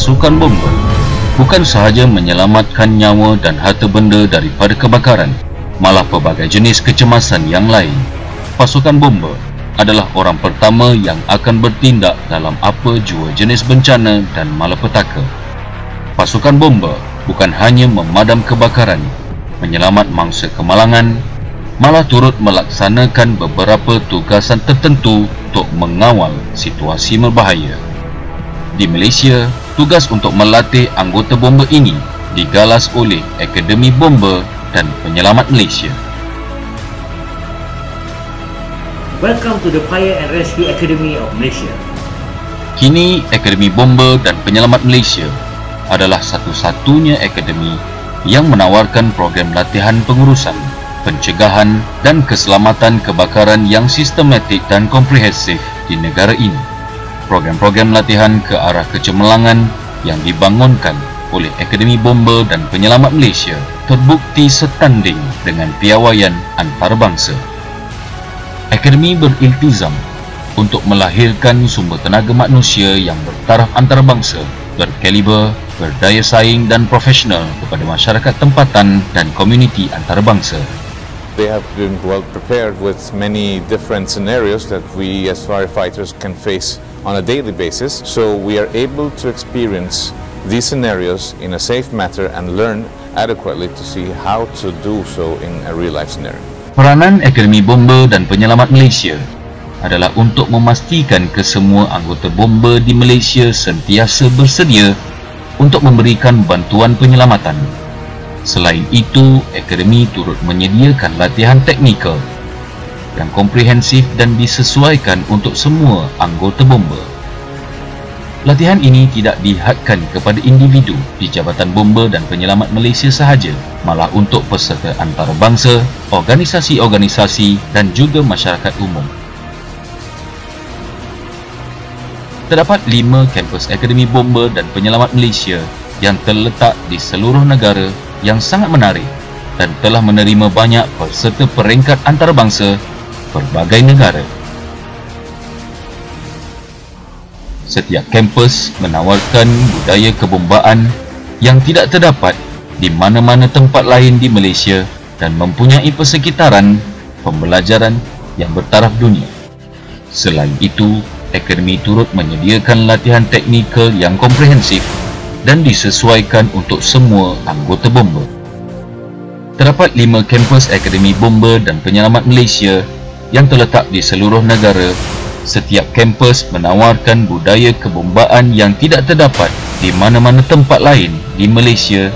pasukan bomber bukan sahaja menyelamatkan nyawa dan harta benda daripada kebakaran, malah pelbagai jenis kecemasan yang lain. Pasukan bomber adalah orang pertama yang akan bertindak dalam apa jua jenis bencana dan malapetaka. Pasukan bomber bukan hanya memadam kebakaran, menyelamat mangsa kemalangan, malah turut melaksanakan beberapa tugasan tertentu untuk mengawal situasi berbahaya. Di Malaysia, tugas untuk melatih anggota bomber ini digalas oleh Akademi Bomber dan Penyelamat Malaysia. Welcome to the Fire and Rescue Academy of Malaysia. Kini, Akademi Bomber dan Penyelamat Malaysia adalah satu-satunya akademi yang menawarkan program latihan pengurusan, pencegahan dan keselamatan kebakaran yang sistematik dan komprehensif di negara ini. Program-program latihan ke arah kecemerlangan yang dibangunkan oleh Akademi Bomber dan Penyelamat Malaysia terbukti setanding dengan piawaian antarabangsa. Akademi beriltizam untuk melahirkan sumber tenaga manusia yang bertaraf antarabangsa, berkaliber, berdaya saing dan profesional kepada masyarakat tempatan dan komuniti antarabangsa. They have been well prepared with many different scenarios that we as firefighters can face on a daily basis. So we are able to experience these scenarios in a safe manner and learn adequately to see how to do so in a real life scenario. Peranan Akademi Bomber dan Penyelamat Malaysia adalah untuk memastikan kesemua anggota bomber di Malaysia sentiasa bersedia untuk memberikan bantuan penyelamatan. Selain itu, Akademi turut menyediakan latihan teknikal yang komprehensif dan disesuaikan untuk semua anggota bomber. Latihan ini tidak dihadkan kepada individu di Jabatan Bomber dan Penyelamat Malaysia sahaja, malah untuk peserta antarabangsa, organisasi-organisasi dan juga masyarakat umum. Terdapat 5 kampus Akademi Bomber dan Penyelamat Malaysia yang terletak di seluruh negara yang sangat menarik dan telah menerima banyak peserta peringkat antarabangsa berbagai negara. Setiap kampus menawarkan budaya kebombaan yang tidak terdapat di mana-mana tempat lain di Malaysia dan mempunyai persekitaran pembelajaran yang bertaraf dunia. Selain itu, Akademi turut menyediakan latihan teknikal yang komprehensif dan disesuaikan untuk semua anggota bomber. Terdapat 5 kampus Akademi Bomber dan Penyelamat Malaysia yang terletak di seluruh negara. Setiap kampus menawarkan budaya kebombaan yang tidak terdapat di mana-mana tempat lain di Malaysia,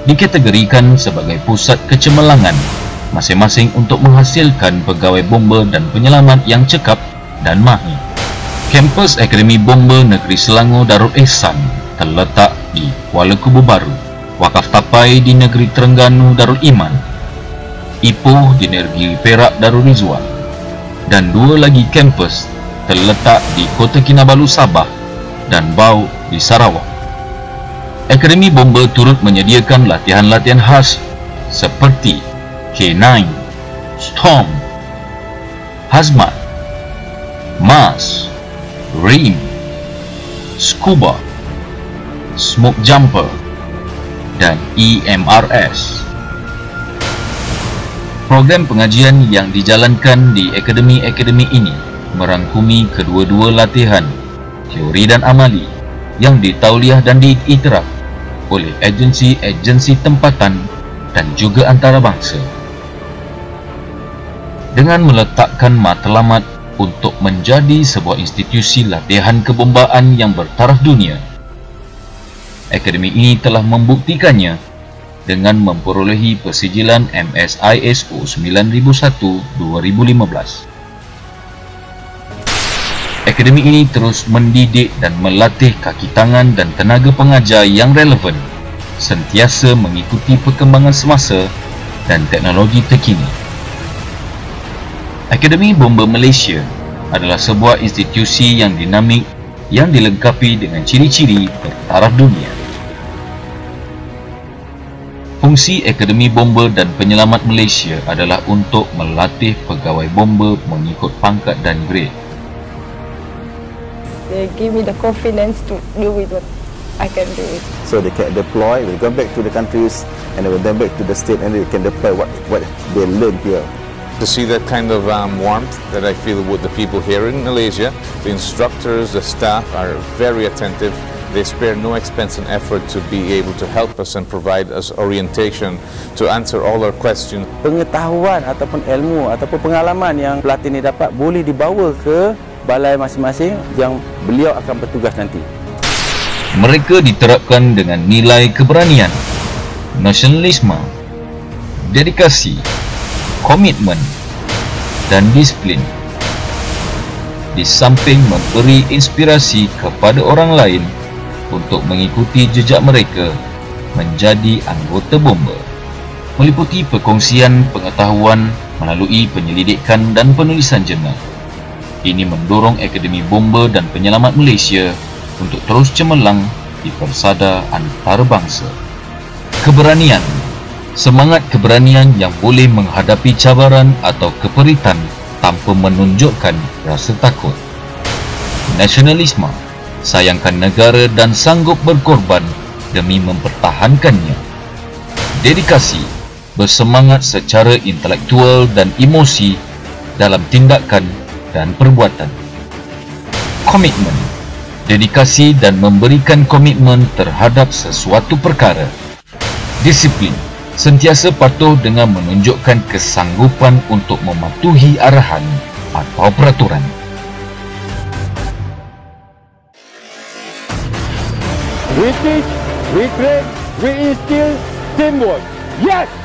dikategorikan sebagai pusat kecemerlangan, masing-masing untuk menghasilkan pegawai bomber dan penyelamat yang cekap dan mahir. Kampus Akademi Bomber Negeri Selangor Darul Ihsan terletak di Kuala Kubu Baru, Wakaf Tapai di Negeri Terengganu Darul Iman, Ipoh di Negeri Perak Darul Rizwan, dan 2 lagi kampus terletak di Kota Kinabalu Sabah dan Bau di Sarawak. Akademi Bomber turut menyediakan latihan-latihan khas seperti K9, Storm, Hazmat, Mars, Rim, Scuba, Smoke Jumper dan EMRS. Program pengajian yang dijalankan di akademi-akademi ini merangkumi kedua-dua latihan, teori dan amali, yang ditauliah dan diiktiraf oleh agensi-agensi tempatan dan juga antarabangsa. Dengan meletakkan matlamat untuk menjadi sebuah institusi latihan kebombaan yang bertaraf dunia, akademi ini telah membuktikannya dengan memperolehi persijilan MSISO 9001-2015. Akademi ini terus mendidik dan melatih kaki tangan dan tenaga pengajar yang relevan, sentiasa mengikuti perkembangan semasa dan teknologi terkini. Akademi Bomber Malaysia adalah sebuah institusi yang dinamik yang dilengkapi dengan ciri-ciri bertaraf dunia. Fungsi Akademi Bomber dan Penyelamat Malaysia adalah untuk melatih pegawai bomber mengikut pangkat dan grade. They give me the confidence to deal with I can do it. So they can deploy, will go back to the countries, and they will then back to the state, and they can deploy what they learn here. To see that kind of warmth that I feel with the people here in Malaysia, the instructors, the staff are very attentive. They spare no expense and effort to be able to help us and provide us orientation to answer all our questions. Pengetahuan ataupun ilmu ataupun pengalaman yang pelatih ini dapat boleh dibawa ke balai masing-masing yang beliau akan bertugas nanti. Mereka diterapkan dengan nilai keberanian, nasionalisme, dedikasi, komitmen, dan disiplin. Di samping memberi inspirasi kepada orang lain untuk mengikuti jejak mereka menjadi anggota bomba, meliputi perkongsian pengetahuan melalui penyelidikan dan penulisan jurnal. Ini mendorong Akademi Bomba dan Penyelamat Malaysia untuk terus cemerlang di persada antarabangsa. Keberanian, semangat keberanian yang boleh menghadapi cabaran atau keperitan tanpa menunjukkan rasa takut. Nasionalisme, sayangkan negara dan sanggup berkorban demi mempertahankannya. Dedikasi, bersemangat secara intelektual dan emosi dalam tindakan dan perbuatan. Komitmen, dedikasi dan memberikan komitmen terhadap sesuatu perkara. Disiplin, sentiasa patuh dengan menunjukkan kesanggupan untuk mematuhi arahan atau peraturan. We teach, we train, we instill teamwork. Yes!